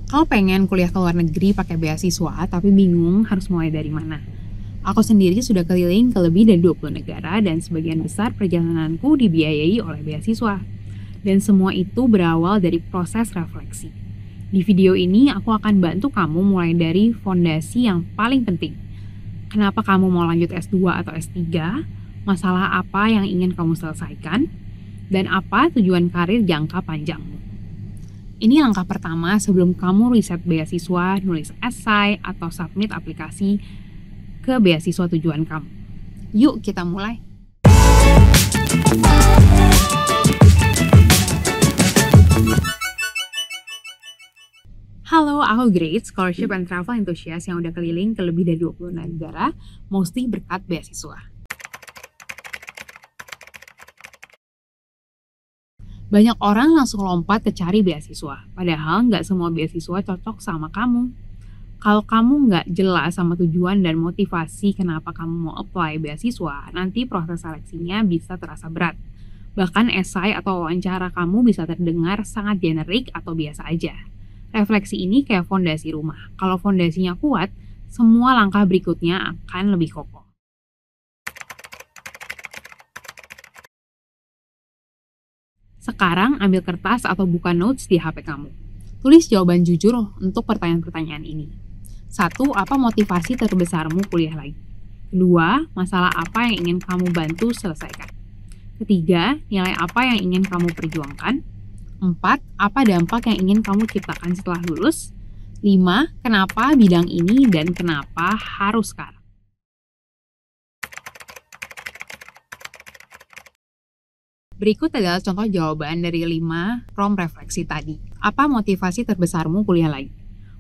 Kamu pengen kuliah ke luar negeri pakai beasiswa, tapi bingung harus mulai dari mana? Aku sendiri sudah keliling ke lebih dari 20 negara dan sebagian besar perjalananku dibiayai oleh beasiswa. Dan semua itu berawal dari proses refleksi. Di video ini aku akan bantu kamu mulai dari fondasi yang paling penting. Kenapa kamu mau lanjut S2 atau S3? Masalah apa yang ingin kamu selesaikan? Dan apa tujuan karir jangka panjangmu? Ini langkah pertama sebelum kamu riset beasiswa, nulis esai, atau submit aplikasi ke beasiswa tujuan kamu. Yuk kita mulai. Halo, aku Grace, Scholarship and Travel Enthusiast yang udah keliling ke lebih dari 20 negara, mostly berkat beasiswa. Banyak orang langsung lompat ke cari beasiswa, padahal nggak semua beasiswa cocok sama kamu. Kalau kamu nggak jelas sama tujuan dan motivasi kenapa kamu mau apply beasiswa, nanti proses seleksinya bisa terasa berat. Bahkan esai atau wawancara kamu bisa terdengar sangat generik atau biasa aja. Refleksi ini kayak fondasi rumah. Kalau fondasinya kuat, semua langkah berikutnya akan lebih kokoh. Sekarang ambil kertas atau buka notes di HP kamu. Tulis jawaban jujur untuk pertanyaan-pertanyaan ini. 1. Apa motivasi terbesarmu kuliah lagi? 2. Masalah apa yang ingin kamu bantu selesaikan? 3. Nilai apa yang ingin kamu perjuangkan? 4. Apa dampak yang ingin kamu ciptakan setelah lulus? 5. Kenapa bidang ini dan kenapa harus sekarang? Berikut adalah contoh jawaban dari 5 prompt refleksi tadi. Apa motivasi terbesarmu kuliah lagi?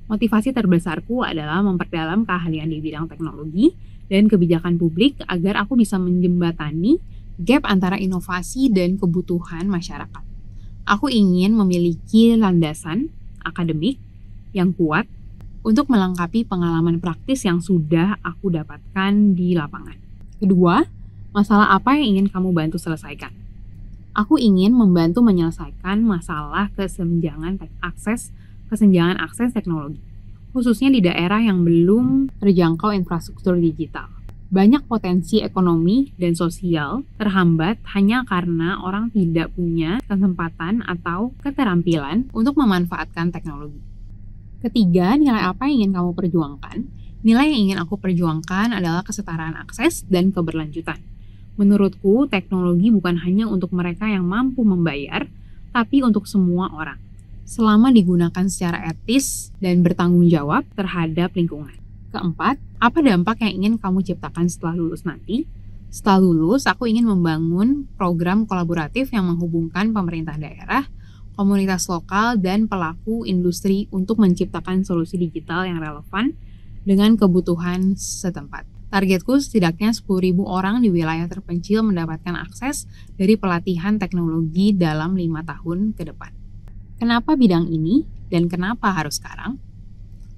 Motivasi terbesarku adalah memperdalam keahlian di bidang teknologi dan kebijakan publik agar aku bisa menjembatani gap antara inovasi dan kebutuhan masyarakat. Aku ingin memiliki landasan akademik yang kuat untuk melengkapi pengalaman praktis yang sudah aku dapatkan di lapangan. Kedua, masalah apa yang ingin kamu bantu selesaikan? Aku ingin membantu menyelesaikan masalah kesenjangan akses teknologi, khususnya di daerah yang belum terjangkau infrastruktur digital. Banyak potensi ekonomi dan sosial terhambat hanya karena orang tidak punya kesempatan atau keterampilan untuk memanfaatkan teknologi. Ketiga, nilai apa yang ingin kamu perjuangkan? Nilai yang ingin aku perjuangkan adalah kesetaraan akses dan keberlanjutan. Menurutku, teknologi bukan hanya untuk mereka yang mampu membayar, tapi untuk semua orang, selama digunakan secara etis dan bertanggung jawab terhadap lingkungan. Keempat, apa dampak yang ingin kamu ciptakan setelah lulus nanti? Setelah lulus, aku ingin membangun program kolaboratif yang menghubungkan pemerintah daerah, komunitas lokal, dan pelaku industri untuk menciptakan solusi digital yang relevan dengan kebutuhan setempat. Targetku setidaknya 10.000 orang di wilayah terpencil mendapatkan akses dari pelatihan teknologi dalam 5 tahun ke depan. Kenapa bidang ini dan kenapa harus sekarang?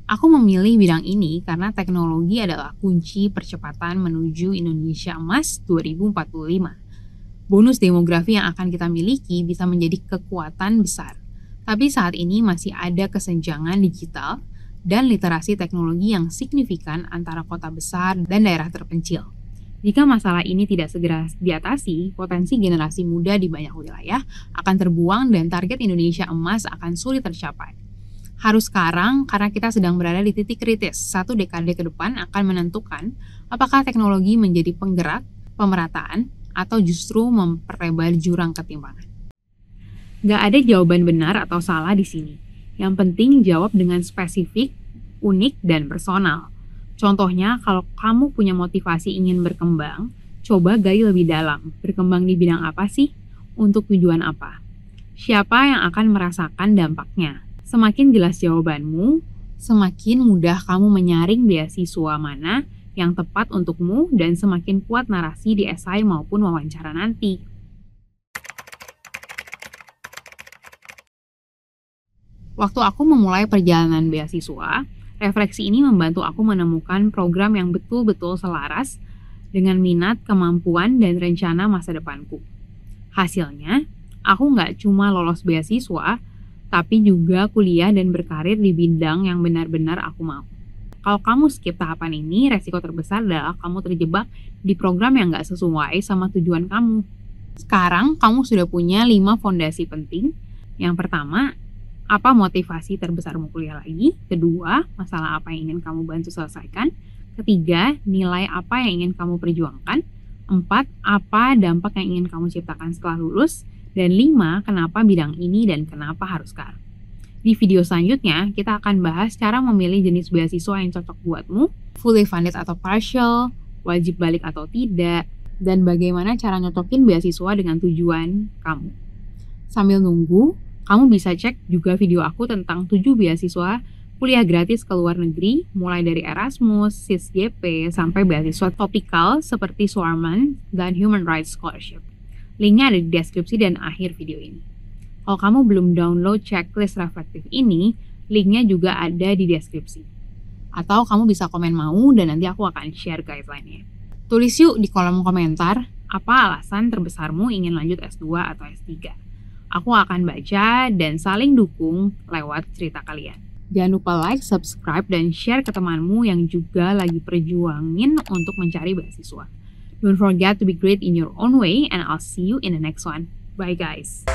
Aku memilih bidang ini karena teknologi adalah kunci percepatan menuju Indonesia Emas 2045. Bonus demografi yang akan kita miliki bisa menjadi kekuatan besar. Tapi saat ini masih ada kesenjangan digital dan literasi teknologi yang signifikan antara kota besar dan daerah terpencil. Jika masalah ini tidak segera diatasi, potensi generasi muda di banyak wilayah akan terbuang dan target Indonesia Emas akan sulit tercapai. Harus sekarang karena kita sedang berada di titik kritis. 1 dekade ke depan akan menentukan apakah teknologi menjadi penggerak pemerataan atau justru memperlebar jurang ketimpangan. Gak ada jawaban benar atau salah di sini. Yang penting jawab dengan spesifik, unik, dan personal. Contohnya, kalau kamu punya motivasi ingin berkembang, coba gali lebih dalam. Berkembang di bidang apa sih? Untuk tujuan apa? Siapa yang akan merasakan dampaknya? Semakin jelas jawabanmu, semakin mudah kamu menyaring beasiswa mana yang tepat untukmu dan semakin kuat narasi di esai maupun wawancara nanti. Waktu aku memulai perjalanan beasiswa, refleksi ini membantu aku menemukan program yang betul-betul selaras dengan minat, kemampuan, dan rencana masa depanku. Hasilnya, aku nggak cuma lolos beasiswa, tapi juga kuliah dan berkarir di bidang yang benar-benar aku mau. Kalau kamu skip tahapan ini, resiko terbesar adalah kamu terjebak di program yang nggak sesuai sama tujuan kamu. Sekarang, kamu sudah punya 5 fondasi penting. Yang pertama, apa motivasi terbesarmu kuliah lagi? Kedua, masalah apa yang ingin kamu bantu selesaikan? Ketiga, nilai apa yang ingin kamu perjuangkan? 4, apa dampak yang ingin kamu ciptakan setelah lulus? Dan 5, kenapa bidang ini dan kenapa harus sekarang? Di video selanjutnya, kita akan bahas cara memilih jenis beasiswa yang cocok buatmu, fully funded atau partial, wajib balik atau tidak, dan bagaimana cara nyocokin beasiswa dengan tujuan kamu. Sambil nunggu, kamu bisa cek juga video aku tentang 7 beasiswa kuliah gratis ke luar negeri, mulai dari Erasmus, SISGP, sampai beasiswa topikal seperti Swarman dan Human Rights Scholarship. Linknya ada di deskripsi dan akhir video ini. Kalau kamu belum download checklist reflektif ini, linknya juga ada di deskripsi. Atau kamu bisa komen mau dan nanti aku akan share guideline-nya. Tulis yuk di kolom komentar, apa alasan terbesarmu ingin lanjut S2 atau S3. Aku akan baca dan saling dukung lewat cerita kalian. Jangan lupa like, subscribe, dan share ke temanmu yang juga lagi perjuangin untuk mencari beasiswa. Don't forget to be great in your own way, and I'll see you in the next one. Bye guys!